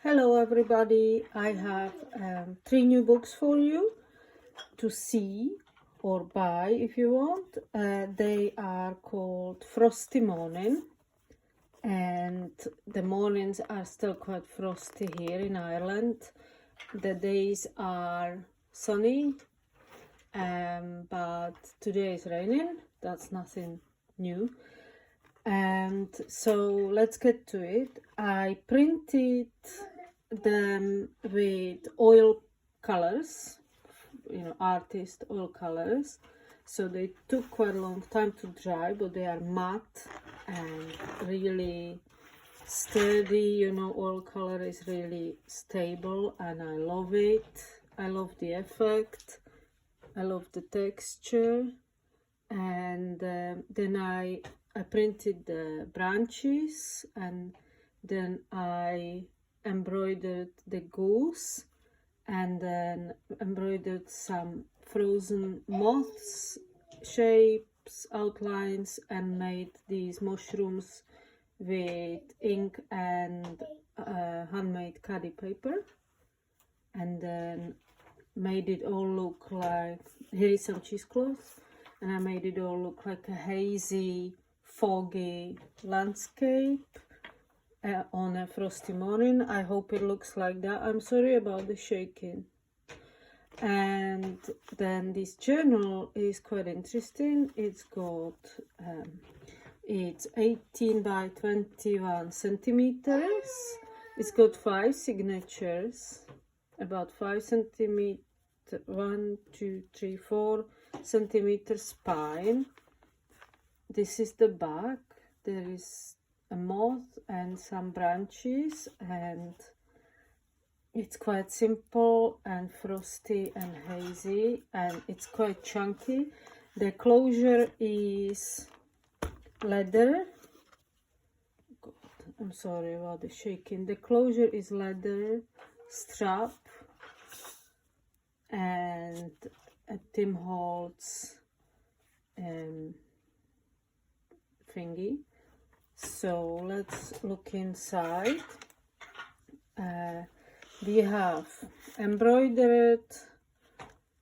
Hello everybody, I have 3 new books for you to see or buy if you want. They are called Frosty Morning, and the mornings are still quite frosty here in Ireland. The days are sunny, but today is raining. That's nothing new. And so let's get to it. I printed them with oil colors, artist oil colors. So they took quite a long time to dry, but they are matte and really sturdy. Oil color is really stable and I love it. I love the effect. I love the texture. And then I printed the branches, and then I embroidered the goose, and then embroidered some frozen moths shapes, outlines, and made these mushrooms with ink and handmade caddy paper, and then made it all look like, here is some cheesecloth, and I made it all look like a hazy, foggy landscape on a frosty morning. I hope it looks like that. I'm sorry about the shaking. And then this journal is quite interesting. It's got it's 18 by 21 centimeters. It's got 5 signatures, about 5 centimeters, 1, 2, 3, 4 centimeter spine. This is the back. There is a moth and some branches, and it's quite simple and frosty and hazy, and it's quite chunky. The closure is leather. God, I'm sorry about the shaking. The closure is leather strap and a Tim Holtz thingy. So let's look inside. We have embroidered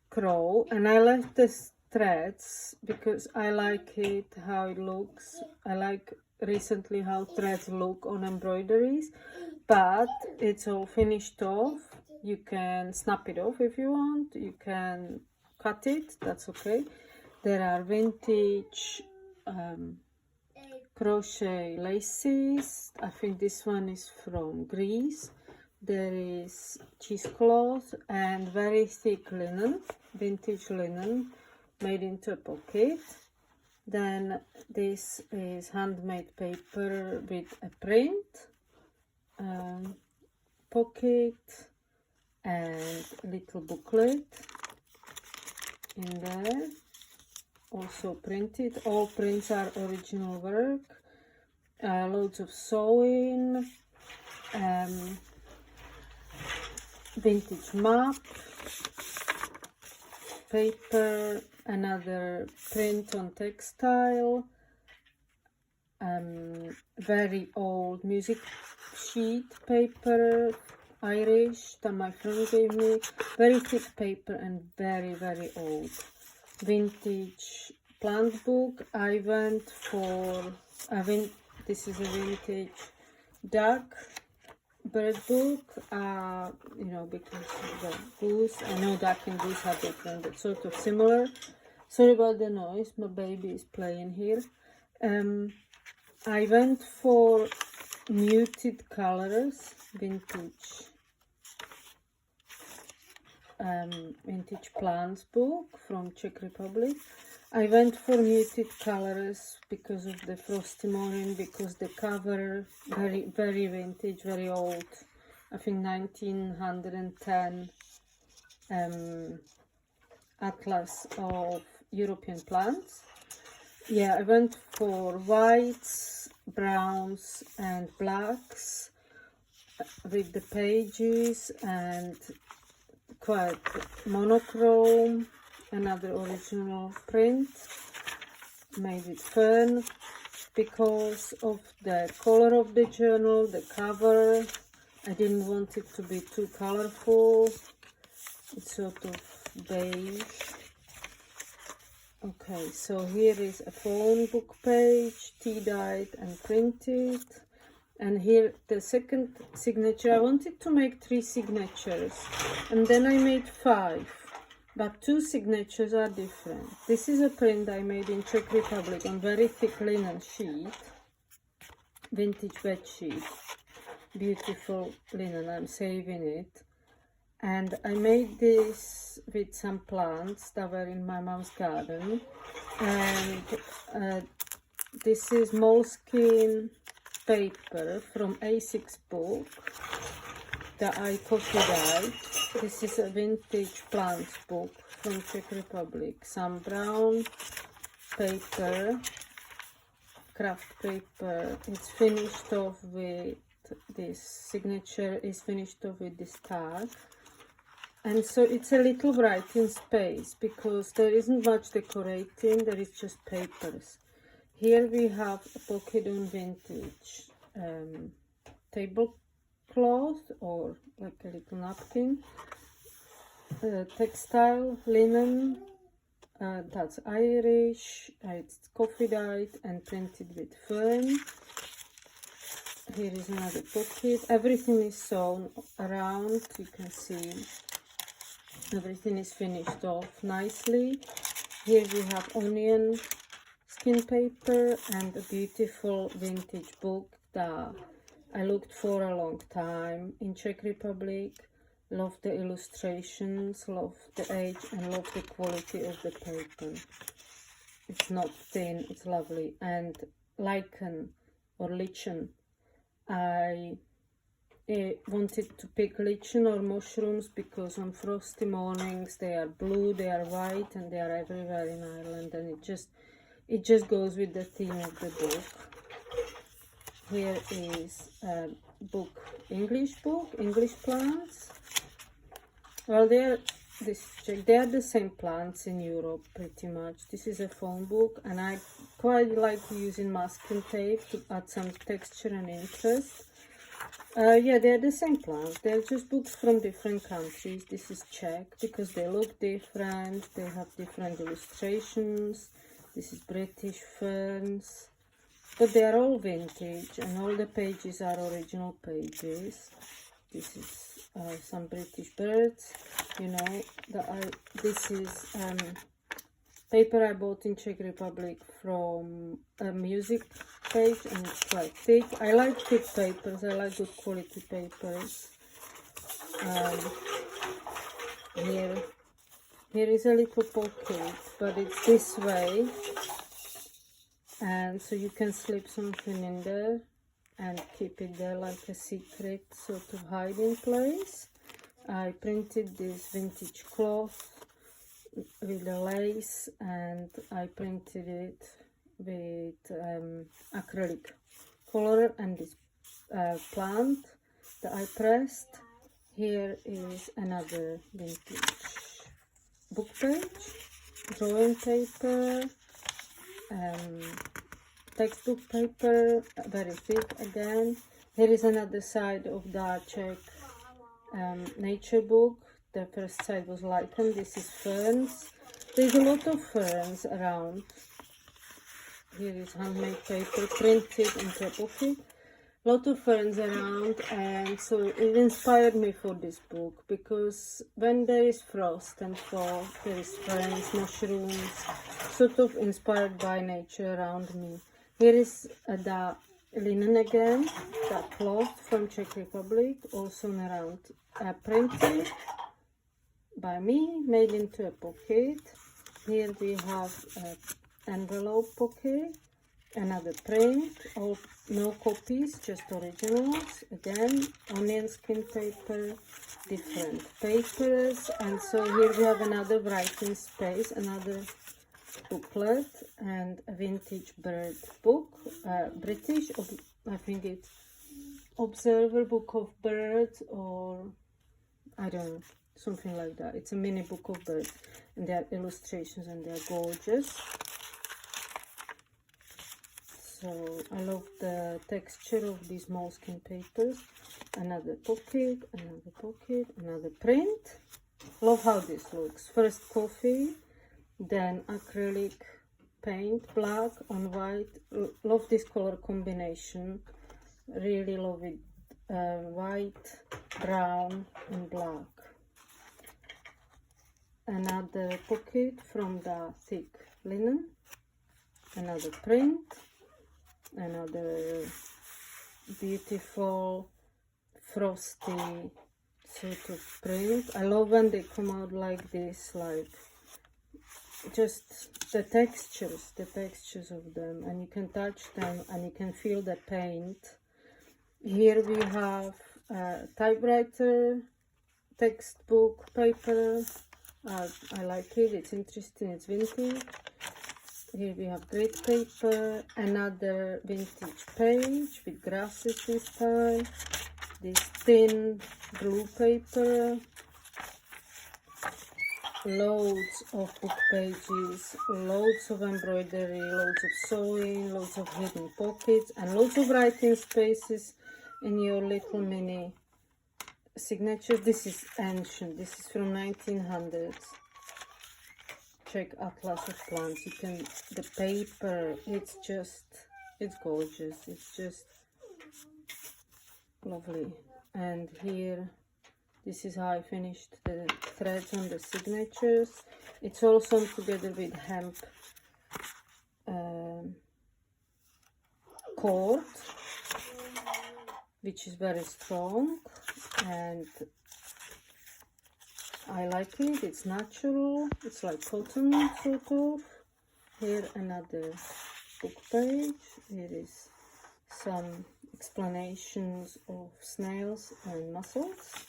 crow, and I left the threads because I like it how it looks. I like recently how threads look on embroideries, but it's all finished off. You can snap it off if you want, you can cut it, that's okay. There are vintage crochet laces. I think this one is from Greece. There is cheesecloth and very thick linen, vintage linen made into a pocket. Then this is handmade paper with a print, pocket, and a little booklet in there, also printed. All prints are original work. Loads of sewing, vintage map, paper, another print on textile, very old music sheet paper, Irish, that my friend gave me, very thick paper and very, very old. Vintage plant book. I went for this is a vintage duck bird book, because of the goose. I know duck and goose are different, but sort of similar. Sorry about the noise, my baby is playing here. I went for muted colors, vintage plants book from Czech Republic. I went for muted colors because of the frosty morning, because the cover very, very vintage, very old. I think 1910 atlas of European plants. Yeah, I went for whites, browns and blacks with the pages, and quite monochrome, another original print made with fern because of the color of the journal, the cover, I didn't want it to be too colorful. It's sort of beige. Okay, so here is a phone book page, tea-dyed and printed. And here the second signature. I wanted to make 3 signatures, and then I made 5, but 2 signatures are different. This is a print I made in Czech Republic on very thick linen sheet, vintage bed sheet, beautiful linen. I'm saving it. And I made this with some plants that were in my mom's garden. And this is moleskin paper from A6 book that I coffee dyed. This is a vintage plants book from Czech Republic. Some brown paper, craft paper. It's finished off with this signature, is finished off with this tag. And so it's a little writing space because there isn't much decorating, there is just papers. Here we have a pocket on vintage tablecloth or like a little napkin. Textile, linen, that's Irish, it's coffee dyed and printed with fern. Here is another pocket. Everything is sewn around, you can see. Everything is finished off nicely. Here we have onion skin paper and a beautiful vintage book that I looked for a long time in Czech Republic. Love the illustrations, love the age and love the quality of the paper. It's not thin, it's lovely. And lichen or lichen, I wanted to pick lichen or mushrooms because on frosty mornings they are blue, they are white, and they are everywhere in Ireland, and it just goes with the theme of the book. Here is a book, English plants. Well, they are the same plants in Europe pretty much. This is a phone book, and I quite like using masking tape to add some texture and interest. Yeah, they're the same plants. They're just books from different countries. This is Czech because they look different. They have different illustrations. This is British ferns. But they are all vintage and all the pages are original pages. This is some British birds. You know, this is paper I bought in Czech Republic from a music page, and it's quite thick. I like thick papers, I like good quality papers. Here is a little pocket, but it's this way, and so you can slip something in there and keep it there like a secret sort of hiding place. I printed this vintage cloth with the lace, and I printed it with acrylic color and this plant that I pressed. Here is another vintage book page, drawing paper, textbook paper, very thick again. Here is another side of the Czech nature book. The first side was lichen, this is ferns. There's a lot of ferns around. Here is handmade paper printed into a pocket. A lot of ferns around, and so it inspired me for this book because when there is frost and fog, there is ferns, mushrooms, sort of inspired by nature around me. Here is the linen again, that cloth from Czech Republic, also around, printed by me, made into a pocket. Here we have an envelope pocket, another print, all no copies, just originals. Again, onion skin paper, different papers, and so here we have another writing space, another booklet, and a vintage bird book, British, I think it's Observer Book of Birds, or I don't know, something like that. It's a mini book of birds, and there are illustrations and they are gorgeous. So I love the texture of these moleskin papers. another pocket, another print. Love how this looks. First coffee, then acrylic paint, black on white. Love this color combination. Really love it. White, brown and black. Another pocket from the thick linen. Another print. Another beautiful frosty sort of print. I love when they come out like this, like just the textures of them, and you can touch them and you can feel the paint. Here we have a typewriter, textbook paper. I like it, it's interesting, it's vintage. Here we have grit paper, another vintage page with grasses this time. This thin blue paper, loads of book pages, loads of embroidery, loads of sewing, loads of hidden pockets, and loads of writing spaces in your little mini signature. This is ancient, this is from 1900s. Czech Atlas of Plants. You can, the paper, it's gorgeous, it's just lovely. And here, this is how I finished the threads on the signatures. It's all sewn together with hemp cord, which is very strong, and I like it. It's natural, it's like cotton sort of. Here another book page. Here is some explanations of snails and mussels.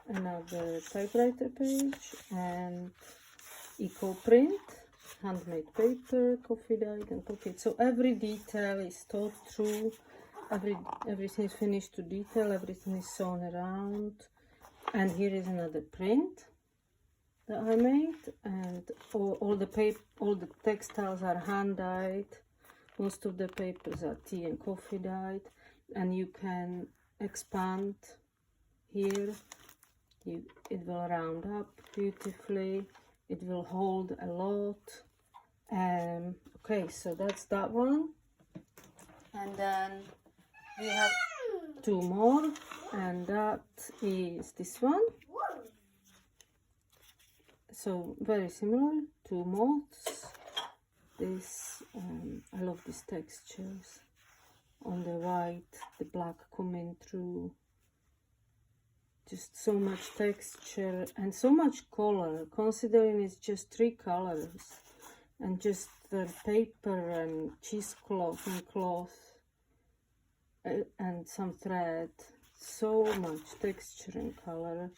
Another typewriter page and eco print, handmade paper, coffee dyed and pocket. So every detail is thought through. Everything is finished to detail. Everything is sewn around. And here is another print that I made, and all the textiles are hand dyed. Most of the papers are tea and coffee dyed, and you can expand here. It will round up beautifully. It will hold a lot. Okay, so that's that one, and then we have two more, and that is this one. So very similar, two moths. This I love these textures on the white, the black coming through. Just so much texture and so much color, considering it's just 3 colors, and just the paper and cheesecloth and cloth and some thread. So much texture and color.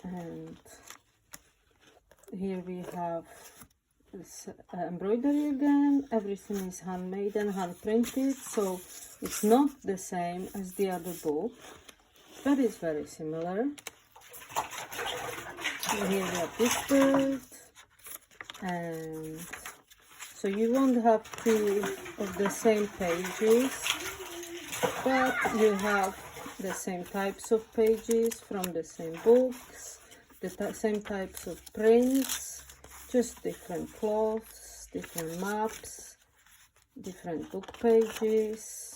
And here we have this embroidery again. Everything is handmade and hand printed, so it's not the same as the other book, but it's very similar. And here we have this bird, and so you won't have 2 of the same pages, but you have the same types of pages from the same books, the same types of prints, just different cloths, different maps, different book pages.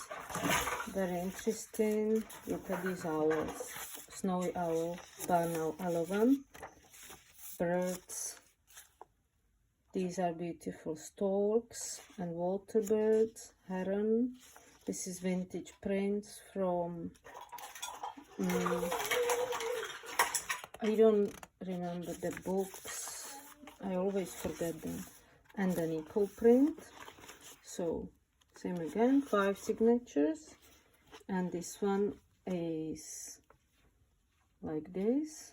Very interesting. Look at these owls. Snowy owl, barn I love them. Birds. These are beautiful storks and water birds, heron. This is vintage prints from, I don't remember the books, I always forget them. And an eco print. So same again, 5 signatures, and this one is like this,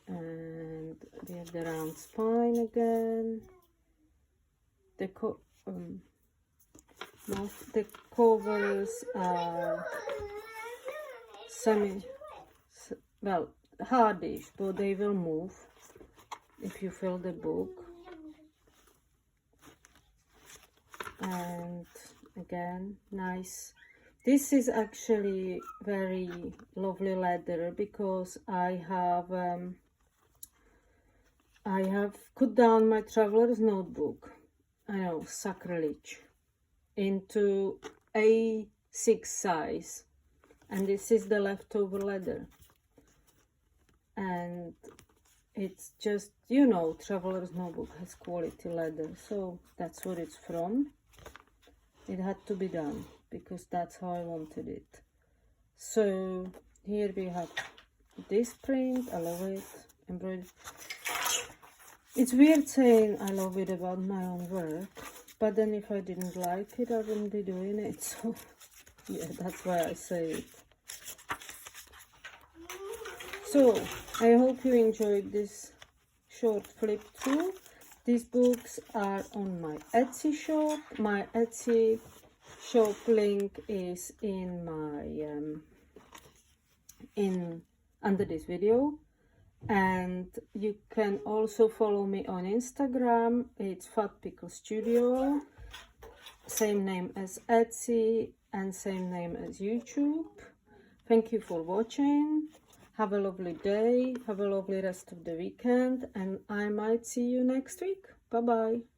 and we have the round spine again. The covers are hardish, but they will move if you fill the book. and again nice. This is actually very lovely leather because I have cut down my traveler's notebook, I know, sacrilege, into A6 size, and this is the leftover leather, and it's just, you know, traveler's notebook has quality leather, so that's what it's from. It had to be done because that's how I wanted it. So here we have this print. I love it. Embroidered. It's weird saying I love it about my own work, but then if I didn't like it, I wouldn't be doing it. So yeah, that's why I say it. So I hope you enjoyed this short flip through. These books are on my Etsy shop. My Etsy shop link is in my under this video, and you can also follow me on Instagram. It's Fat Pickle Studio, same name as Etsy and same name as YouTube. Thank you for watching. Have a lovely day, have a lovely rest of the weekend, and I might see you next week. Bye bye.